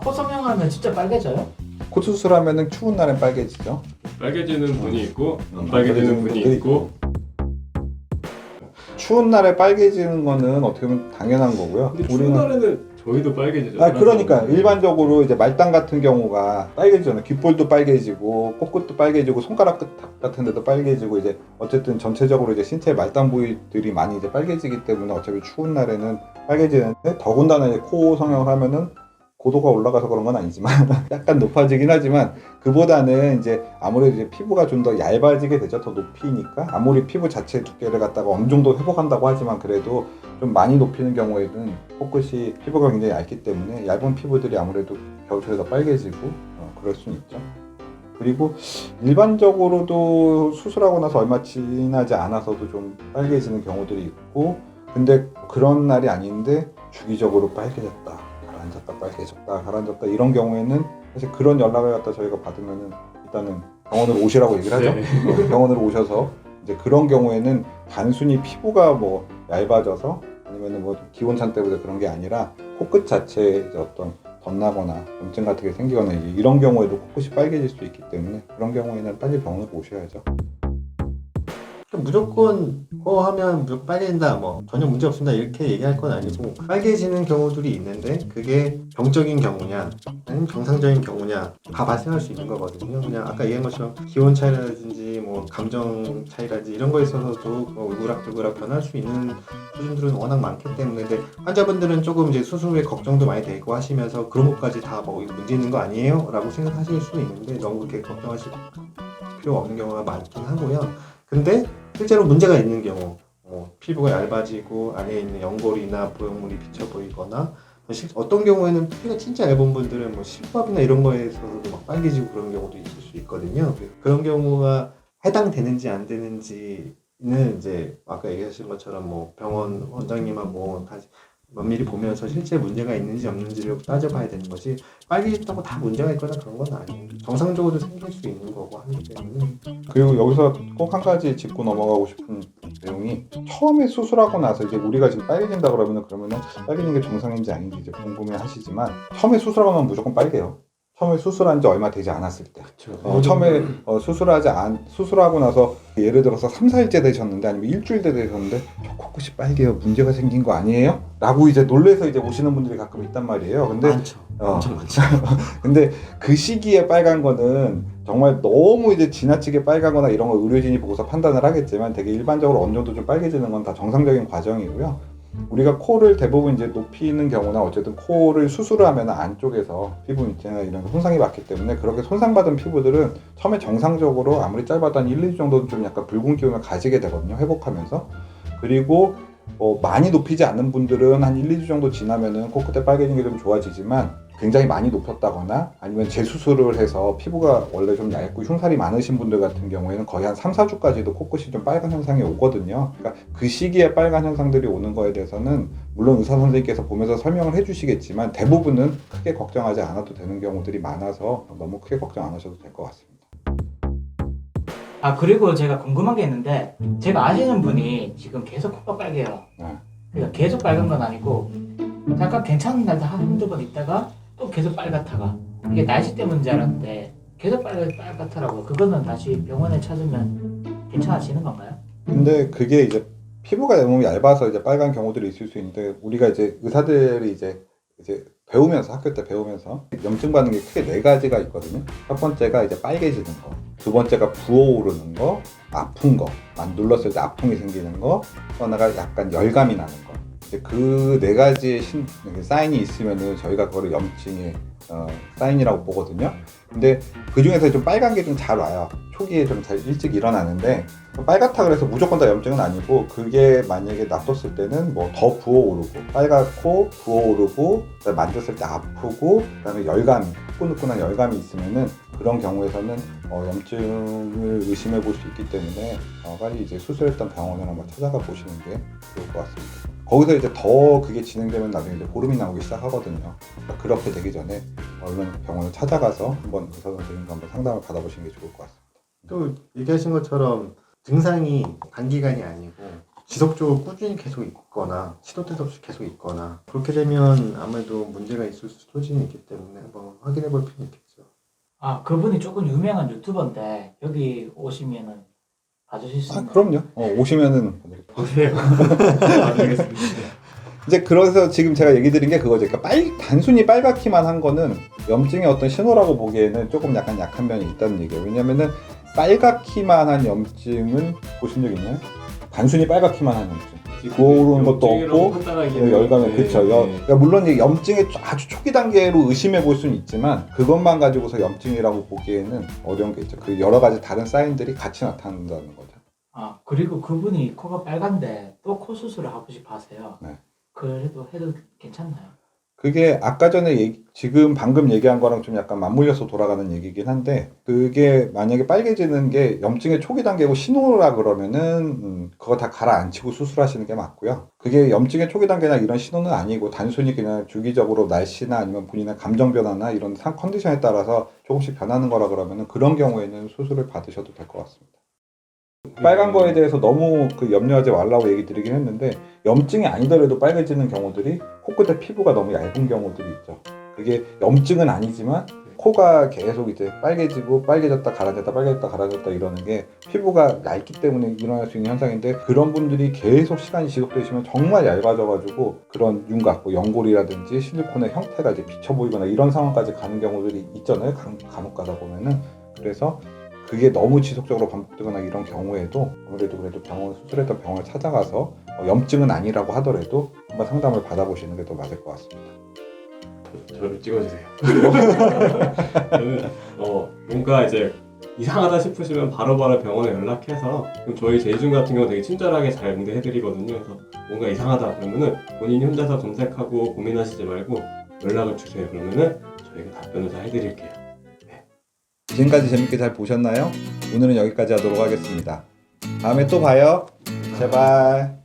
코 성형하면 진짜 빨개져요? 코 수술하면은 추운 날엔 빨개지죠. 빨개지는 분이 있고 안 빨개지는 분이 있고. 추운 날에 빨개지는 거는 어떻게 보면 당연한 거고요. 근데 추운 날에는 저희도 빨개지죠. 그러니까 일반적으로 이제 말단 같은 경우가 빨개지잖아요. 귓볼도 빨개지고 코끝도 빨개지고 손가락 끝 같은 데도 빨개지고 이제 어쨌든 전체적으로 이제 신체 말단 부위들이 많이 이제 빨개지기 때문에 어차피 추운 날에는 빨개지는데 더군다나 이제 코 성형을 하면은 고도가 올라가서 그런 건 아니지만 약간 높아지긴 하지만 그보다는 이제 아무래도 이제 피부가 좀 더 얇아지게 되죠. 더 높이니까 아무리 피부 자체 두께를 갖다가 어느 정도 회복한다고 하지만 그래도 좀 많이 높이는 경우에는 코끝이 피부가 굉장히 얇기 때문에 얇은 피부들이 아무래도 겨울철에 더 빨개지고 그럴 수는 있죠. 그리고 일반적으로도 수술하고 나서 얼마 지나지 않아서도 좀 빨개지는 경우들이 있고 근데 그런 날이 아닌데 주기적으로 빨개졌다. 가라앉았다 빨개졌다 가라앉았다 이런 경우에는 사실 그런 연락을 갖다 저희가 받으면은 일단은 병원으로 오시라고 얘기를 하죠. 네. 병원으로 오셔서 이제 그런 경우에는 단순히 피부가 뭐 얇아져서 아니면은 뭐 기온차 때문에 그런 게 아니라 코끝 자체에 이제 어떤 덧나거나 염증 같은 게 생기거나 이런 경우에도 코끝이 빨개질 수 있기 때문에 그런 경우에는 빨리 병원으로 오셔야죠. 무조건 하면 무조건 빨개진다 뭐 전혀 문제 없습니다 이렇게 얘기할 건 아니고 빨개지는 경우들이 있는데 그게 병적인 경우냐 아니면 정상적인 경우냐 다 발생할 수 있는 거거든요. 그냥 아까 얘기한 것처럼 기온 차이라든지 뭐 감정 차이라든지 이런 거에 있어서도 울그락불그락 변할 수 있는 수준들은 워낙 많기 때문에 근데 환자분들은 조금 이제 수술 후에 걱정도 많이 되고 하시면서 그런 것까지 다 뭐 문제 있는 거 아니에요? 라고 생각하실 수도 있는데 너무 그렇게 걱정하실 필요 없는 경우가 많긴 하고요. 근데 실제로 문제가 있는 경우 피부가 얇아지고 안에 있는 연골이나 부용물이 비쳐 보이거나 어떤 경우에는 피가 진짜 얇은 분들은 뭐 실밥이나 이런 거에 있어서도 막 빨개지고 그런 경우도 있을 수 있거든요. 그런 경우가 해당되는지 안 되는지는 이제 아까 얘기하신 것처럼 뭐 병원 원장님하고 다시 면밀히 보면서 실제 문제가 있는지 없는지를 따져봐야 되는 거지 빨개졌다고 다 문제가 있거나 그런 건 아니에요. 정상적으로 생길 수 있는 거고 하기 때문에 그리고 여기서 꼭 한 가지 짚고 넘어가고 싶은 내용이 처음에 수술하고 나서 이제 우리가 지금 빨개진다 그러면은 빨개지는 게 정상인지 아닌지 이제 궁금해 하시지만 처음에 수술하고 나면 무조건 빨개요. 처음에 수술한 지 얼마 되지 않았을 때 처음에 수술하고 나서 예를 들어서 3, 4일째 되셨는데 아니면 일주일 되셨는데 저 코끝이 빨개요 문제가 생긴 거 아니에요? 라고 이제 놀래서 이제 오시는 분들이 가끔 있단 말이에요. 근데 많죠. 엄청 많죠. 근데 그 시기에 빨간 거는 정말 너무 이제 지나치게 빨가거나 이런 거 의료진이 보고서 판단을 하겠지만 되게 일반적으로 어느 정도 좀 빨개지는 건 다 정상적인 과정이고요. 우리가 코를 대부분 이제 높이는 경우나 어쨌든 코를 수술을 하면 안쪽에서 피부 밑이나 이런 손상이 받기 때문에 그렇게 손상받은 피부들은 처음에 정상적으로 아무리 짧아도 한 1, 2주 정도는 좀 약간 붉은 기운을 가지게 되거든요. 회복하면서. 그리고 많이 높이지 않는 분들은 한 1, 2주 정도 지나면은 코끝에 빨개지는 게 좀 좋아지지만 굉장히 많이 높였다거나 아니면 재수술을 해서 피부가 원래 좀 얇고 흉살이 많으신 분들 같은 경우에는 거의 한 3, 4주까지도 코끝이 좀 빨간 현상이 오거든요. 그러니까 그 시기에 빨간 현상들이 오는 거에 대해서는 물론 의사 선생님께서 보면서 설명을 해주시겠지만 대부분은 크게 걱정하지 않아도 되는 경우들이 많아서 너무 크게 걱정 안 하셔도 될 것 같습니다. 아 그리고 제가 궁금한 게 있는데 제가 아시는 분이 지금 계속 코가 빨개요. 그러니까 계속 빨간 건 아니고 잠깐 괜찮은 날도 한두 번 있다가 또 계속 빨갛다가 이게 날씨 때문인지 알았는데 계속 빨갛더라고요. 그거는 다시 병원에 찾으면 괜찮아지는 건가요? 근데 그게 이제 피부가 너무 얇아서 이제 빨간 경우들이 있을 수 있는데 우리가 이제 의사들이 이제 배우면서 학교 때 배우면서 염증 받는 게 크게 4가지가 있거든요. 첫 번째가 이제 빨개지는 거, 두 번째가 부어오르는 거, 아픈 거, 눌렀을 때 아픔이 생기는 거, 또 하나가 약간 열감이 나는 거. 그 4가지의 사인이 있으면은 저희가 그거를 염증의 사인이라고 보거든요. 근데 그 중에서 좀 빨간 게 좀 잘 와요. 초기에 좀 잘 일찍 일어나는데 빨갛다 그래서 무조건 다 염증은 아니고 그게 만약에 놔뒀을 때는 뭐 더 부어오르고 빨갛고 부어오르고 만졌을 때 아프고 그다음에 열감이 후끈후끈한 열감이 있으면은 그런 경우에서는 염증을 의심해 볼 수 있기 때문에 빨리 이제 수술했던 병원을 한번 찾아가 보시는 게 좋을 것 같습니다. 거기서 이제 더 그게 진행되면 나중에 이제 보름이 나오기 시작하거든요. 그러니까 그렇게 되기 전에 얼른 병원을 찾아가서 한번 의사 선생님과 한번 상담을 받아보시는 게 좋을 것 같습니다. 또 얘기하신 것처럼 증상이 단기간이 아니고 지속적으로 꾸준히 계속 있거나 시도 때도 없이 계속 있거나 그렇게 되면 아무래도 문제가 있을 소지는 있기 때문에 한번 확인해 볼 필요는 있겠죠. 아, 그분이 조금 유명한 유튜버인데 여기 오시면은 봐주실 수 아, 있나요? 그럼요. 오시면은 보세요. 알겠습니다. 이제 그래서 지금 제가 얘기 드린 게 그거죠. 그러니까 단순히 빨갛기만 한 거는 염증의 어떤 신호라고 보기에는 조금 약간 약한 면이 있다는 얘기예요. 왜냐면은 빨갛기만 한 염증은 보신 적 있나요? 단순히 빨갛기만 한 염증. 그런 것도 없고 열감에 그렇죠. 그러니까 물론 이제 염증의 아주 초기 단계로 의심해 볼 수는 있지만 그것만 가지고서 염증이라고 보기에는 어려운 게 있죠. 그 여러 가지 다른 사인들이 같이 나타난다는 거죠. 아, 그리고 그분이 코가 빨간데 또 코 수술을 하고 싶어 하세요. 네. 그래도 해도 괜찮나요? 그게 아까 전에 지금 방금 얘기한 거랑 좀 약간 맞물려서 돌아가는 얘기긴 한데 그게 만약에 빨개지는 게 염증의 초기 단계고 신호라 그러면은 그거 다 가라앉히고 수술하시는 게 맞고요. 그게 염증의 초기 단계나 이런 신호는 아니고 단순히 그냥 주기적으로 날씨나 아니면 본인의 감정 변화나 이런 컨디션에 따라서 조금씩 변하는 거라 그러면은 그런 경우에는 수술을 받으셔도 될 것 같습니다. 빨간 거에 대해서 너무 염려하지 말라고 얘기 드리긴 했는데 염증이 아니더라도 빨개지는 경우들이 코끝에 피부가 너무 얇은 경우들이 있죠. 그게 염증은 아니지만 코가 계속 이제 빨개졌다 가라앉았다 빨개졌다 가라앉았다 이러는 게 피부가 얇기 때문에 일어날 수 있는 현상인데 그런 분들이 계속 시간이 지속되시면 정말 얇아져가지고 그런 윤곽, 뭐 연골이라든지 실리콘의 형태가 이제 비쳐 보이거나 이런 상황까지 가는 경우들이 있잖아요. 간혹 가다 보면은. 그래서 그게 너무 지속적으로 반복되거나 이런 경우에도 아무래도 그래도 수술했던 병원을 찾아가서 염증은 아니라고 하더라도 한번 상담을 받아보시는 게 더 맞을 것 같습니다. 저를 찍어주세요. 저는 뭔가 이제 이상하다 싶으시면 바로바로 병원에 연락해서 그럼 저희 제이준 같은 경우 되게 친절하게 잘 응대해드리거든요. 그래서 뭔가 이상하다 그러면은 본인이 혼자서 검색하고 고민하시지 말고 연락을 주세요. 그러면은 저희가 답변을 다 해드릴게요. 지금까지 재밌게 잘 보셨나요? 오늘은 여기까지 하도록 하겠습니다. 다음에 또 봐요. 제발.